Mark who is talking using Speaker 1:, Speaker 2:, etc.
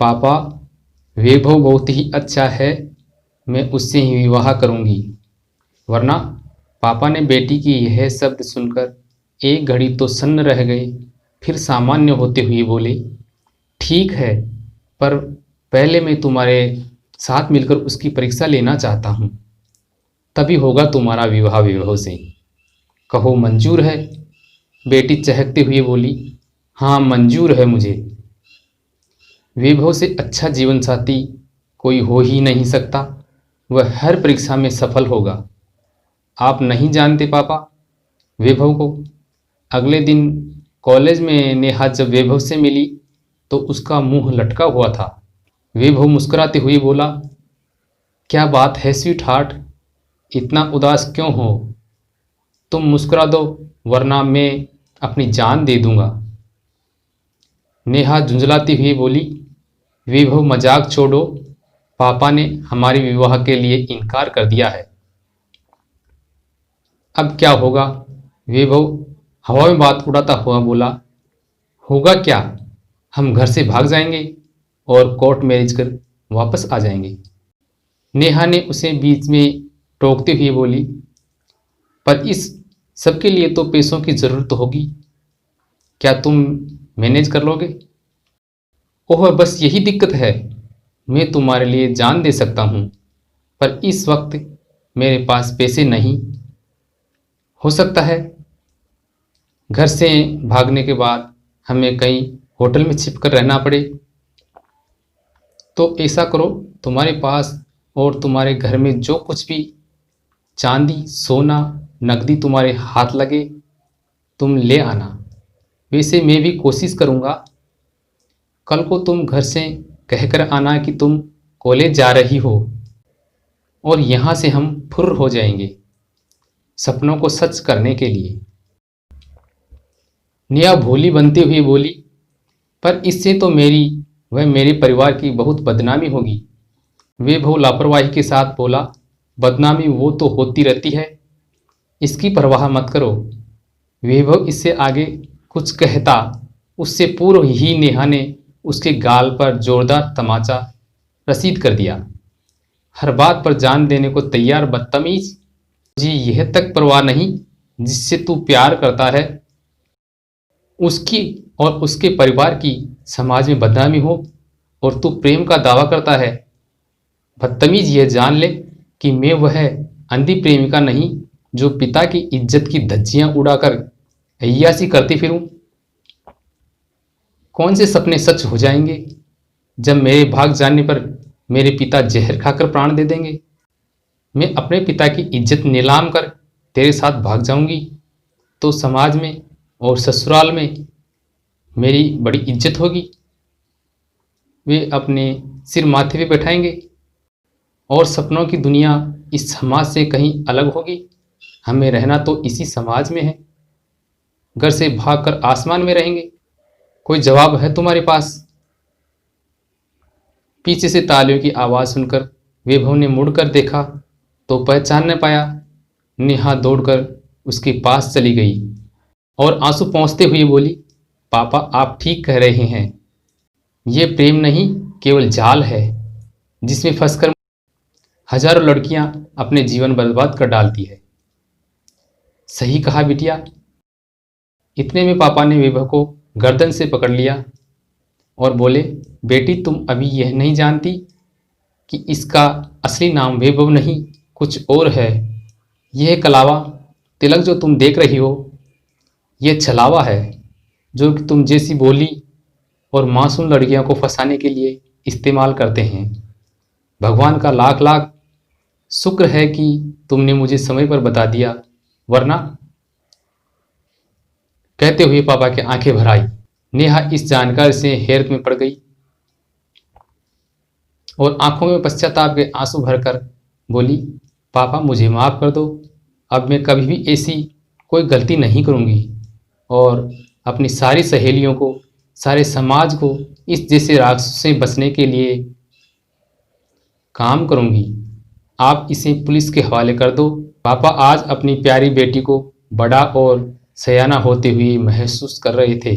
Speaker 1: पापा, वैभव बहुत ही अच्छा है, मैं उससे ही विवाह करूंगी। वरना। पापा ने बेटी की यह शब्द सुनकर एक घड़ी तो सन्न रह गए, फिर सामान्य होते हुए बोले, ठीक है, पर पहले मैं तुम्हारे साथ मिलकर उसकी परीक्षा लेना चाहता हूँ, तभी होगा तुम्हारा विवाह वैभव से। कहो मंजूर है? बेटी चहकते हुए बोली, हाँ मंजूर है मुझे। वैभव से अच्छा जीवन साथी कोई हो ही नहीं सकता, वह हर परीक्षा में सफल होगा। आप नहीं जानते पापा वैभव को। अगले दिन कॉलेज में नेहा जब वैभव से मिली तो उसका मुंह लटका हुआ था। वैभव मुस्कुराते हुए बोला, क्या बात है स्वीट हार्ट, इतना उदास क्यों हो? तुम मुस्कुरा दो, वरना मैं अपनी जान दे दूंगा। नेहा झुंझलाती हुई बोली, वैभव मजाक छोड़ो, पापा ने हमारे विवाह के लिए इनकार कर दिया है। अब क्या होगा? वैभव हवा में बात उड़ाता हुआ बोला, होगा क्या, हम घर से भाग जाएंगे और कोर्ट मैरिज कर वापस आ जाएंगे। नेहा ने उसे बीच में टोकते हुए बोली, पर इस सबके लिए तो पैसों की जरूरत होगी, क्या तुम मैनेज कर लोगे? ओह बस यही दिक्कत है, मैं तुम्हारे लिए जान दे सकता हूँ, पर इस वक्त मेरे पास पैसे नहीं। हो सकता है घर से भागने के बाद हमें कहीं होटल में छिप कर रहना पड़े। तो ऐसा करो, तुम्हारे पास और तुम्हारे घर में जो कुछ भी चांदी सोना नकदी तुम्हारे हाथ लगे तुम ले आना। वैसे मैं भी कोशिश करूँगा। कल को तुम घर से कहकर आना कि तुम कॉलेज जा रही हो, और यहाँ से हम फुर्र हो जाएंगे सपनों को सच करने के लिए। नेहा भोली बनते हुए बोली, पर इससे तो मेरी व मेरे परिवार की बहुत बदनामी होगी। वैभव लापरवाही के साथ बोला, बदनामी वो तो होती रहती है, इसकी परवाह मत करो। वैभव इससे आगे कुछ कहता उससे पूर्व ही नेहा ने उसके गाल पर जोरदार तमाचा रसीद कर दिया। हर बात पर जान देने को तैयार बदतमीज, जी यह तक परवाह नहीं जिससे तू प्यार करता है उसकी और उसके परिवार की समाज में बदनामी हो, और तू प्रेम का दावा करता है। बदतमीज यह जान ले कि मैं वह अंधी प्रेमिका नहीं जो पिता की इज्जत की धज्जियां उड़ाकर अय्यासी करती फिरूं। कौन से सपने सच हो जाएंगे जब मेरे भाग जाने पर मेरे पिता जहर खाकर प्राण दे देंगे। मैं अपने पिता की इज्जत नीलाम कर तेरे साथ भाग जाऊंगी तो समाज में और ससुराल में मेरी बड़ी इज्जत होगी। वे अपने सिर माथे पे बैठाएंगे और सपनों की दुनिया इस समाज से कहीं अलग होगी। हमें रहना तो इसी समाज में है, घर से भागकर आसमान में रहेंगे। कोई जवाब है तुम्हारे पास? पीछे से तालियों की आवाज़ सुनकर वैभव ने मुड़कर देखा तो पहचान न पाया। नेहा दौड़कर उसके पास चली गई और आंसू पोंछते हुए बोली, पापा आप ठीक कह रहे हैं, ये प्रेम नहीं केवल जाल है जिसमें फंसकर हजारों लड़कियां अपने जीवन बर्बाद कर डालती है। सही कहा बिटिया। इतने में पापा ने वैभव को गर्दन से पकड़ लिया और बोले, बेटी तुम अभी यह नहीं जानती कि इसका असली नाम वैभव नहीं कुछ और है। यह कलावा तिलक जो तुम देख रही हो यह छलावा है जो कि तुम जैसी बोली और मासूम लड़कियों को फंसाने के लिए इस्तेमाल करते हैं। भगवान का लाख लाख शुक्र है कि तुमने मुझे समय पर बता दिया, वरना। कहते हुए पापा की आंखें भर आई। नेहा इस जानकारी से हैरत में पड़ गई और आंखों में पश्चाताप के आंसू भरकर बोली, पापा मुझे माफ़ कर दो, अब मैं कभी भी ऐसी कोई गलती नहीं करूँगी और अपनी सारी सहेलियों को सारे समाज को इस जैसे राक्षसों से बचने के लिए काम करूँगी। आप इसे पुलिस के हवाले कर दो। पापा आज अपनी प्यारी बेटी को बड़ा और सयाना होते हुए महसूस कर रहे थे।